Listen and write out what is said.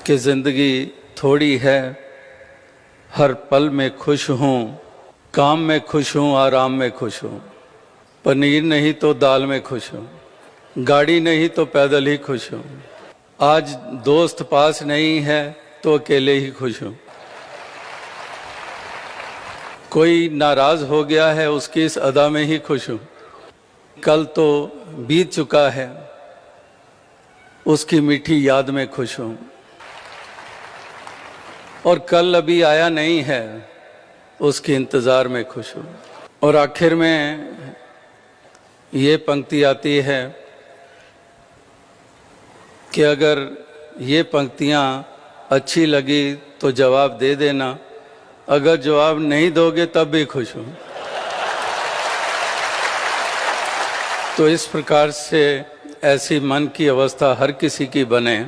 कि ज़िंदगी थोड़ी है, हर पल में खुश हूँ, काम में खुश हूँ, आराम में खुश हूँ। पनीर नहीं तो दाल में खुश हूँ, गाड़ी नहीं तो पैदल ही खुश हूँ। आज दोस्त पास नहीं है तो अकेले ही खुश हूँ। कोई नाराज़ हो गया है, उसकी इस अदा में ही खुश हूँ। कल तो बीत चुका है, उसकी मीठी याद में खुश हूँ। और कल अभी आया नहीं है, उसके इंतज़ार में खुश हूँ। और आखिर में ये पंक्ति आती है कि अगर ये पंक्तियाँ अच्छी लगी तो जवाब दे देना, अगर जवाब नहीं दोगे तब भी खुश हूँ। तो इस प्रकार से ऐसी मन की अवस्था हर किसी की बने